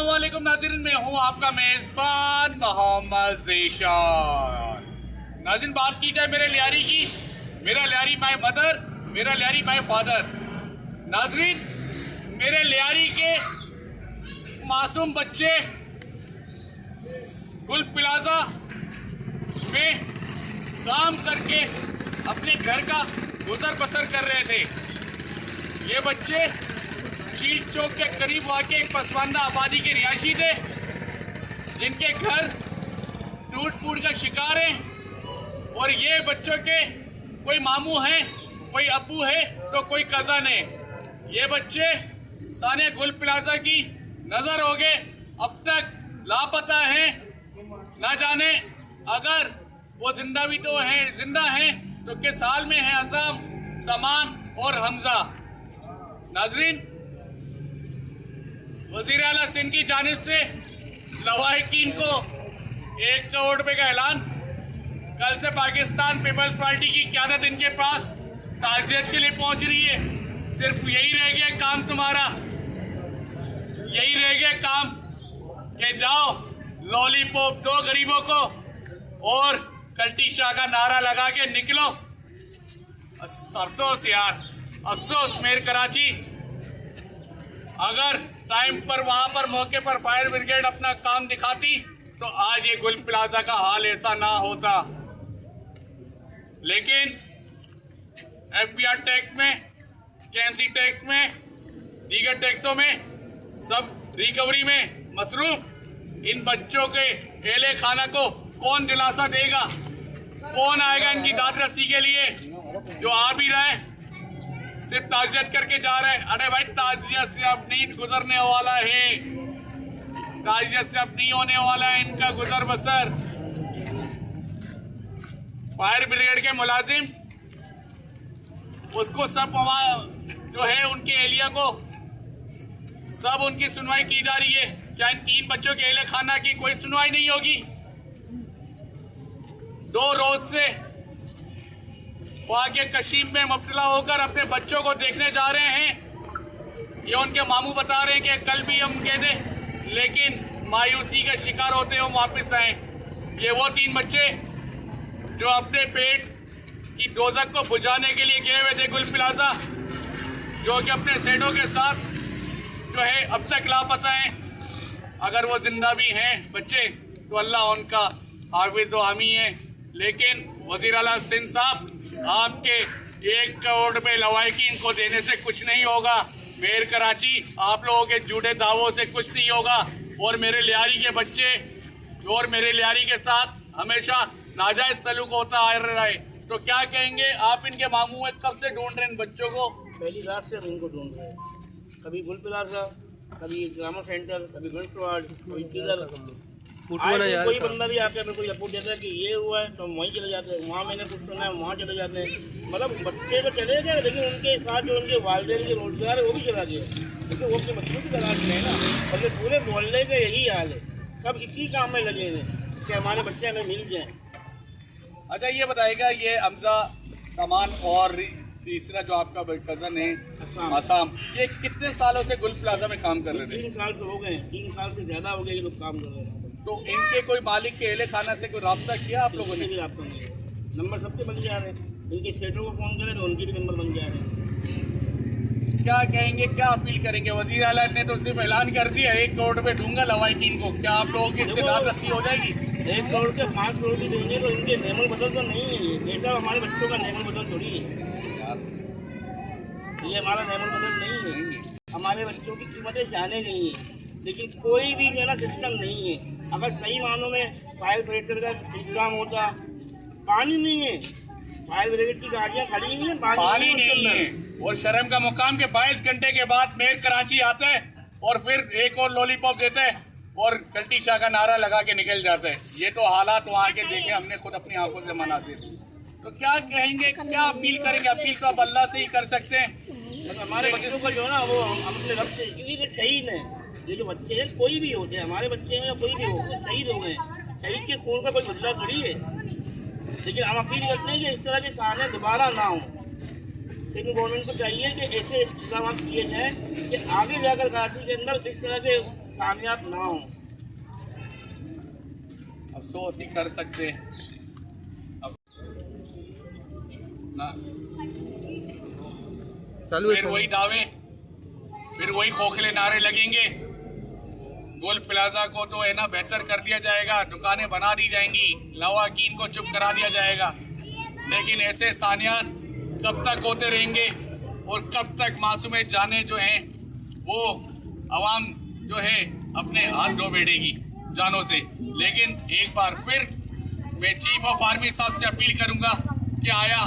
अस्सलामुअलैकुम नाज़रीन, मैं हूँ आपका मेज़बान मोहम्मद ज़ीशान। नाज़रीन, बात की जाए मेरे लियारी की, मेरा लियारी माय मदर, मेरा लियारी माय फादर। नाज़रीन, मेरे लियारी के मासूम बच्चे गुल प्लाजा में काम करके अपने घर का गुजर बसर कर रहे थे। ये बच्चे चील चौक के करीब वाक़ एक पसमानदा आबादी के रिहायशी थे, जिनके घर टूट फूट का शिकार हैं। और ये बच्चों के कोई मामू हैं, कोई अब्बू है, तो कोई कज़न है। ये बच्चे साने गुल प्लाजा की नज़र हो गए, अब तक लापता हैं। ना जाने अगर वो जिंदा भी तो हैं, जिंदा हैं तो किस हाल में हैं असाम, समान और हमजा। नाजरीन, वज़ीर आला सिंध की जानिब से लवाहिकीन को 1 करोड़ रुपए का ऐलान। कल से पाकिस्तान पीपल्स पार्टी की क़यादत इनके पास ताज़ियत के लिए पहुंच रही है। सिर्फ यही रह गया काम तुम्हारा, यही रह गया काम कि जाओ लॉलीपॉप दो गरीबों को और कल्टी शाह का नारा लगा के निकलो। अफसोस यार, अफसोस मेर कराची। अगर टाइम पर वहां पर मौके पर फायर ब्रिगेड अपना काम दिखाती तो आज ये गुल प्लाजा का हाल ऐसा ना होता। लेकिन FBR टैक्स में, KNC टैक्स में, दीगर टैक्सों में, सब रिकवरी में मसरूफ इन बच्चों के एले खाना को कौन दिलासा देगा? कौन आएगा इनकी दाद रसी के लिए? जो आ भी रहे सिर्फ ताज़ियत करके जा रहे हैं। अरे भाई, ताज़ियत से अब नहीं गुजरने वाला है, ताज़ियत से अब नहीं होने वाला है इनका गुजर बसर। फायर ब्रिगेड के मुलाजिम उसको सब जो है उनके एलिया को सब उनकी सुनवाई की जा रही है। क्या इन 3 बच्चों के एले खाना की कोई सुनवाई नहीं होगी? 2 रोज से वाक़े कशीम में मुब्तला होकर अपने बच्चों को देखने जा रहे हैं। ये उनके मामू बता रहे हैं कि कल भी हम गए थे, लेकिन मायूसी का शिकार होते हम वापस आए। ये वो 3 बच्चे जो अपने पेट की दोज़ख को बुझाने के लिए गए हुए थे गुल प्लाजा, जो कि अपने सेठों के साथ जो है अब तक लापता हैं। अगर वो जिंदा भी हैं बच्चे तो अल्लाह उनका हाफिज़ व हामी है। लेकिन वज़ीर आला सिंध साहब, आपके 1 करोड़ रुपए लवाहिकीन को देने से कुछ नहीं होगा। मेर कराची, आप लोगों के झूठे दावों से कुछ नहीं होगा। और मेरे लियारी के बच्चे और मेरे लियारी के साथ हमेशा नाजायज सलूक होता आ रहा है। तो क्या कहेंगे आप? इनके मामू है, कब से ढूंढ रहे हैं इन बच्चों को? पहली रात से हम इनको ढूंढ रहे हैं। कभी गुल प्लाजा, कभी ग्रामा सेंटर, कभी गंजवाड़, कोई किधर। कोई बंदा भी आके हमें कोई रिपोर्ट देता है कि ये हुआ है तो हम वहीं चले जाते हैं। वहाँ मैंने कुछ सुना है, वहाँ चले जाते हैं। मतलब बच्चे तो चले गए, लेकिन उनके साथ जो उनके वालिदैन के रोजगार है वो भी चला गया, क्योंकि वो अपने बच्चों की तलाश में है ना। और ये पूरे मोहल्ले का यही हाल है, सब इसी काम में लगे हैं कि हमारे बच्चे हमें मिल जाएँ। अच्छा, ये बताइएगा, ये हमजा, समान और तीसरा जो आपका कज़न है आसाम, ये कितने सालों से गुल प्लाजा में काम कर रहे थे? 3 साल से हो गए, 3 साल से ज़्यादा हो गए ये लोग काम कर रहे हैं। तो इनके कोई मालिक के एहले खाना से कोई रब्ता किया आप लोगों ने? भी रब्ता नहीं है, नंबर सबके बन जा रहे हैं। इनके सेठों को फ़ोन करें तो उनके भी नंबर बन जा रहे हैं। क्या कहेंगे, क्या अपील करेंगे? वज़ीर आला ने तो सिर्फ ऐलान कर दिया 1 करोड़ रुपए दूंगा लवाहिकीन को। क्या आप लोगों की इससे दाद रसी हो जाएगी? 1 करोड़ से 5 करोड़ भी देंगे तो इनके नेमल बदल तो नहीं है। ये सब हमारे बच्चों का नेमल बदल थोड़ी है, ये हमारा नेमल बदल नहीं है। हमारे बच्चों की कीमतें जाने नहीं है, लेकिन कोई भी मेरा सिस्टम नहीं है। अगर सही मानों में फायर ब्रिगेड का इंतजाम होता, पानी नहीं है, फायर ब्रिगेड की गाड़ियाँ खड़ी हुई हैं, पानी नहीं है। और शर्म का मुकाम के 22 घंटे के बाद मेयर कराची आता है और फिर एक और लॉलीपॉप देते हैं और कल्टी शाह का नारा लगा के निकल जाते हैं। ये तो हालात वहाँ के देखे हमने खुद अपनी आंखों से मनाते। तो क्या कहेंगे, क्या अपील करेंगे? अपील तो आप अल्लाह से ही कर सकते हैं। हमारे बच्चों का जो है ना वो हम अपने रब से, क्योंकि शहीद हैं ये जो बच्चे हैं, कोई भी होते हैं, हमारे बच्चे हैं या कोई भी हो, शहीद हो गए। शहीद के खून का कोई बदला थोड़ी है। लेकिन हम अपील करते हैं कि इस तरह के सामने दोबारा ना हो। सिंध गवर्नमेंट को चाहिए कि ऐसे इंतजाम किए जाएँ कि आगे जाकर कराची के अंदर इस तरह के कामयाब ना हो। अफसोस ही कर सकते हैं अब ना। चालू फिर वही दावे, फिर वही खोखले नारे लगेंगे। गोल प्लाजा को तो है ना बेहतर कर दिया जाएगा, दुकानें बना दी जाएंगी, लवाकीन को चुप करा दिया जाएगा। लेकिन ऐसे सानियात कब तक होते रहेंगे और कब तक मासूमे जाने जो हैं वो आवाम जो है अपने हाथ धो बैठेगी जानों से। लेकिन एक बार फिर मैं चीफ ऑफ आर्मी साहब से अपील करूंगा कि आया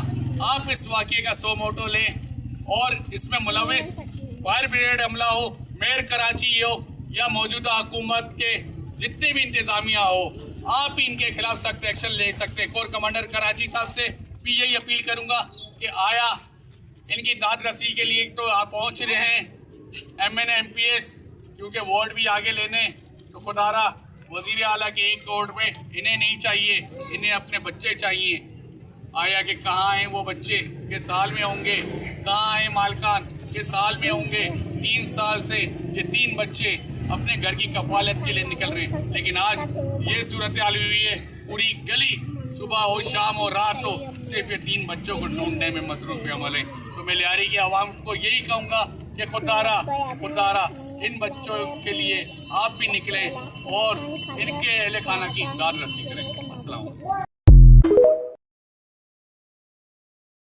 आप इस वाक़े का सो मोटो लें और इसमें मुलविस फायर ब्रिगेड अमला हो, मेयर कराची हो या मौजूदा हुकूमत के जितने भी इंतजामिया हो, आप ही इनके खिलाफ सख्त एक्शन ले सकते हैं। कोर कमांडर कराची साहब से भी यही अपील करूंगा कि आया इनकी दाद रसी के लिए तो आप पहुंच रहे हैं MN MPS, क्योंकि वोट भी आगे लेने, तो खुदारा वजीर आला के एक कोर्ट में इन्हें नहीं चाहिए, इन्हें अपने बच्चे चाहिए। आया कि कहाँ हैं वो बच्चे के साल में होंगे, कहाँ हैं मालकान के साल में होंगे। 3 साल से ये 3 बच्चे अपने घर की कफालत के लिए निकल रहे हैं, लेकिन आज ये सूरत हाल हुई है। पूरी गली सुबह हो शाम हो रात हो सिर्फ ये 3 बच्चों को ढूंढने में मसरूफ अमल है। तो मैं लियारी की आवाम को यही कहूँगा कि खुदारा इन बच्चों के लिए आप भी निकलें और इनके अहले खाना की दाद रसी करें। अस्सलाम।